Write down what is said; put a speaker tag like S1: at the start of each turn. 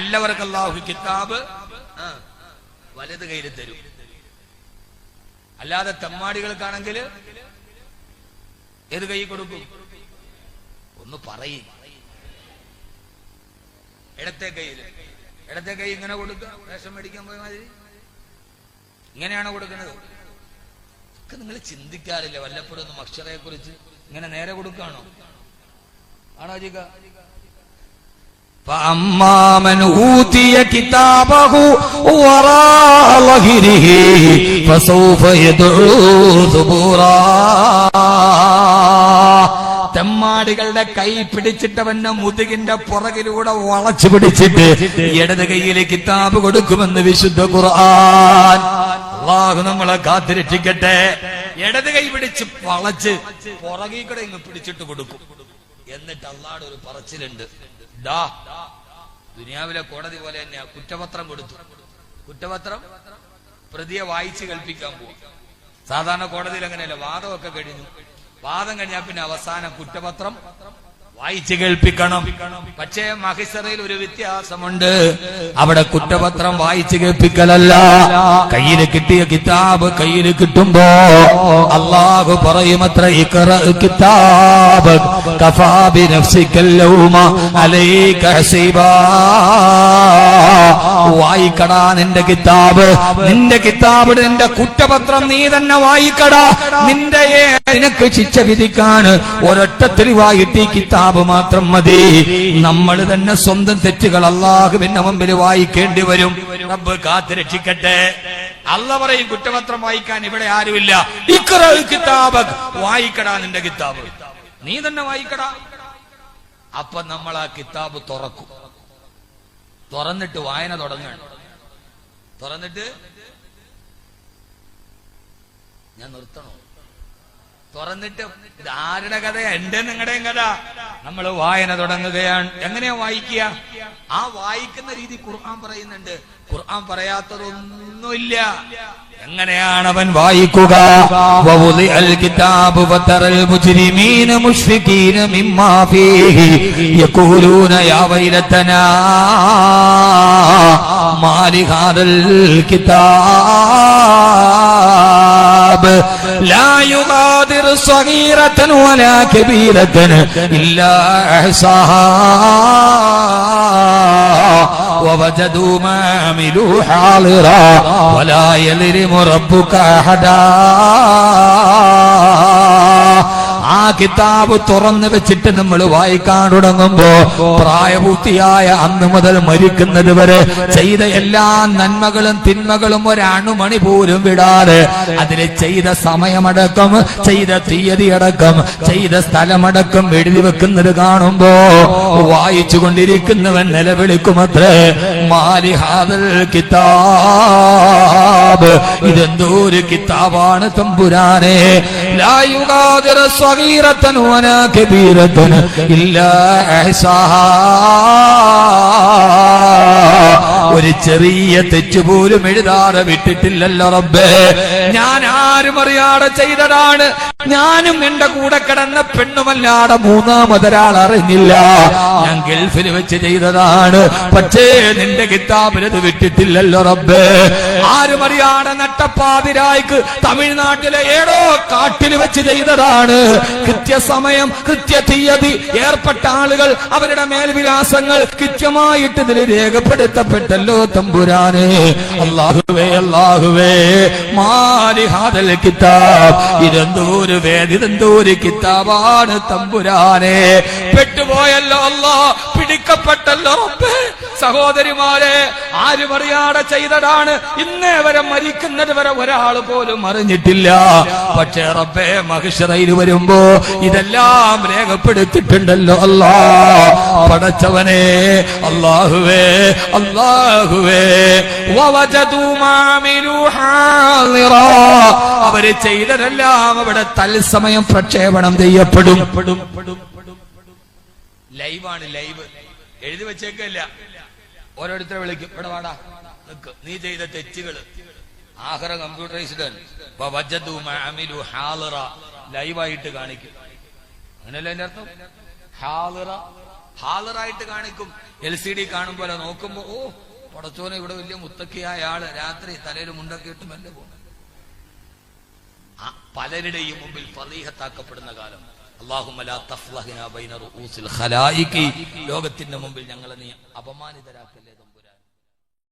S1: നല്ലവർക്ക് അല്ലാഹു കിതാബ് വലത് കയ്യിൽ തരും. അല്ലാതെ തെമ്മാടികൾക്കാണെങ്കിൽ ഏത് കൈ കൊടുക്കും? ഒന്ന് പറയും. ഇടത്തെ കൈ ഇങ്ങനെ കൊടുക്കുക. റേഷൻ മേടിക്കാൻ പോയ മാതിരി ഇങ്ങനെയാണോ കൊടുക്കുന്നത്? ഒക്കെ നിങ്ങൾ ചിന്തിക്കാറില്ല വല്ലപ്പോഴും ഒന്നും അക്ഷരയെ കുറിച്ച്? ഇങ്ങനെ നേരെ കൊടുക്കുകയാണോ? ആണോ ജിക?
S2: فأما من أوتي كتابه وراء ظهره فسوف يدعو ثبورا. തെമ്മാടികളുടെ കൈ പിടിച്ചിട്ടവന്റെ മുതുകിന്റെ പുറകിലൂടെ വളച്ചു പിടിച്ചിട്ട് ഇടത് കൈയിൽ കിതാബ് കൊടുക്കുമെന്ന് വിശുദ്ധ ഖുർആൻ. അല്ലാഹു നമ്മളെ കാത്തിരക്ഷിക്കട്ടെ. ഇടത് കൈ പിടിച്ച് വളച്ച് പുറകിൽ കൂടെ ഇങ്ങ് പിടിച്ചിട്ട് കൊടുക്കും. എന്നിട്ട് അല്ലാഹുവിന്റെ ഒരു പറച്ചിലുണ്ട്, ദാ ദുനിയാവിലെ കോടതി പോലെ തന്നെയാ. കുറ്റപത്രം കൊടുത്തു. കുറ്റപത്രം പ്രതിയെ വായിച്ച് കേൾപ്പിക്കാൻ പോകും. സാധാരണ കോടതിയിൽ അങ്ങനെയല്ല, വാദമൊക്കെ കഴിഞ്ഞു. വാദം കഴിഞ്ഞാൽ പിന്നെ അവസാനം കുറ്റപത്രം വായിച്ച് കേൾപ്പിക്കണം. പക്ഷേ മഹിസറയിൽ ഒരു വ്യത്യാസമുണ്ട്. അവിടെ കുറ്റപത്രം വായിച്ച് കേൾപ്പിക്കലല്ല. കയ്യിൽ കിട്ടിയ കിതാബ് കയ്യിൽ കിട്ടുമ്പോ അല്ലാഹു പറയുമത്ര, ഇഖ്റ കിതാബ് കഫാ ബിനഫ്സികൽ യൗമ അലൈക ഹസീബാ. വായിക്കടാ നിന്റെ കിതാബ്. നിന്റെ കുറ്റപത്രം നീ തന്നെ വായിക്കടാ. നിനക്ക് ശിക്ഷ വിധിക്കാൻ ഒരൊറ്റ തെളിവായിട്ട് ഈ കിതാബ് മാത്രം മതി. നമ്മൾ തന്നെ സ്വന്തം തെറ്റുകൾ അല്ലാഹുവിന്റെ മുമ്പിൽ വായിക്കേണ്ടി വരും. റബ്ബ് കാത്തുരക്ഷിക്കട്ടെ. അല്ലാഹു പറയും കുറ്റപത്രം വായിക്കാൻ ഇവിടെ ആരുമില്ല. ഇഖ്റ കിതാബക്, വായിക്കടാ നിന്റെ കിതാബ്, നീ തന്നെ വായിക്കടാ. അപ്പൊ നമ്മൾ ആ കിതാബ് തുറക്കും. തുറന്നിട്ട് വായന തുടങ്ങണം. തുറന്നിട്ട് ഞാൻ നിർത്തണോ? തുറന്നിട്ട് ഇത് ആരുടെ കഥയാ? എന്റെ നിങ്ങളുടെയും കഥ. നമ്മൾ വായന തുടങ്ങുകയാണ്. എങ്ങനെയാ വായിക്കുക? ആ വായിക്കുന്ന രീതി ഖുർആൻ പറയുന്നുണ്ട്. ഖുർആൻ പറയാത്തതൊന്നുമില്ല. എങ്ങനെയാണ് അവൻ വായിക്കുക? വവുദിഅൽ കിതാബു ഫതറൽ മുജ്രിമീന മുശ്ഫികീന മിമ്മാ ഫീഹി യഖൂലൂന യാ വൈലതനാ മാ ലിഹാദൽ കിതാബ് ലാ യുഗാദിറു സഗീറതൻ വലാ കബീറതൻ ഇല്ലാ അഹ്സാഹാ വവജദൂ മാ അമിലൂ ഹാളിറാ വലാ യളിമു റബ്ബുക അഹദാ. ആ കിതാബ് തുറന്നു വെച്ചിട്ട് നമ്മൾ വായിക്കാൻ തുടങ്ങുമ്പോ പ്രായപൂർത്തിയായ അന്ന് മുതൽ മരിക്കുന്നത് വരെ ചെയ്ത എല്ലാ നന്മകളും തിന്മകളും ഒരണുമണി പോലും വിടാതെ അതിൽ ചെയ്ത സമയമടക്കം, ചെയ്ത തീയതി അടക്കം, ചെയ്ത സ്ഥലമടക്കം എഴുതി വെക്കുന്നത് കാണുമ്പോ വായിച്ചു കൊണ്ടിരിക്കുന്നവൻ നിലവിളിക്കുമത്രേ, മാലി ഹാദൽ കിതാബ്, ഇതെന്തോ ഒരു കിതാബാണ് തമ്പുരാനെ. ലാ യുഗാദിറു സഗീറതൻ വലാ കബീറതൻ ഇല്ലാ അഹ്സാഹാ. ഒരു ചെറിയ തെറ്റുപോലും എഴുതാതെ വിട്ടിട്ടില്ലല്ലോ റബ്ബേ. ഞാൻ ആരും അറിയാതെ ചെയ്തതാണ്. ഞാനും എന്റെ കൂടെ കിടന്ന പെണ്ണുമല്ലാതെ മൂന്നാമതൊരാൾ അറിഞ്ഞില്ല. ഞാൻ ഗൾഫിൽ വെച്ച് ചെയ്തതാണ്. പക്ഷേ നിന്റെ കിതാബിലത് വിട്ടിട്ടില്ലല്ലോ റബ്ബേ. ആരും അറിയാതെ നട്ടപ്പാതിരായ്ക്ക് തമിഴ്നാട്ടിലെ ഏടോ കാട്ടിൽ വെച്ച് ചെയ്തതാണ്. കൃത്യസമയം, കൃത്യ തീയതി, ഏർപ്പെട്ട ആളുകൾ, അവരുടെ മേൽവിലാസങ്ങൾ കൃത്യമായിട്ട് ഇതിൽ രേഖപ്പെടുത്തപ്പെട്ടല്ലോ തമ്പുരാനെ. അല്ലാഹുവേ, അല്ലാഹുവേ, മാലി ഹാദൽ കിതാബ്, ഇതെന്തോ ഒരു വേദി, ഇതെന്തോ ഒരു കിതാബാണ് തമ്പുരാനെ. പെട്ടുപോയല്ലോ അല്ലാ, പിടിക്കപ്പെട്ടല്ലോ റബ്ബേ. സഹോദരിമാരെ, ആരും അറിയാതെ ചെയ്തതാണ്. ഇന്നേ വരെ മരിക്കുന്നത് വരെ ഒരാൾ പോലും അറിഞ്ഞിട്ടില്ല. പക്ഷേ റബ്ബേ, മഹ്ശറയിൽ വരുമ്പോ ഇതെല്ലാം രേഖപ്പെടുത്തിയിട്ടുണ്ടല്ലോ അല്ലാ. പടച്ചവനെ, അല്ലാഹുവേ, അല്ലാഹുവേ, വവജദൂ മാ അമിലൂ ഹാളിറാ, അവര് ചെയ്തതെല്ലാം അവിടെ തത്സമയം പ്രക്ഷേപണം ചെയ്യപ്പെടും. ലൈവാണ്, ലൈവ് എഴുതി വെച്ചേക്കല്ല. ഓരോരുത്തരെ വിളിക്കും, ഇവിടെ വാടാ, നിക്ക്, നീ ചെയ്ത തെറ്റുകള് ആഖിറ കമ്പ്യൂട്ടറൈസ്ഡ് വവജദൂ മാ അമിലൂ ഹാളിറ, ലൈവായിട്ട് കാണിക്കും. അങ്ങനെയല്ല എന്റെ അർത്ഥം. ഹാളിറ,
S1: ഹാളറായിട്ട് കാണിക്കും. LCD കാണുമ്പോലെ നോക്കുമ്പോ ഓ പടച്ചോനെ ഇവിടെ വലിയ മുത്തക്കിയായ ആള് രാത്രി തലയിൽ മുണ്ടൊക്കെ ഇട്ട് മെല്ലെ പോകും. പലരുടെയും മുമ്പിൽ ഫളീഹത്താക്കപ്പെടുന്ന കാലം. അല്ലാഹുമ്മ ലാ തഫ്ളഹ്നാ ബൈന റൂസിൽ ഖലായിഖി, ലോകത്തിന്റെ മുമ്പിൽ ഞങ്ങളെ നീ അപമാനിതരാക്കല്ലേ.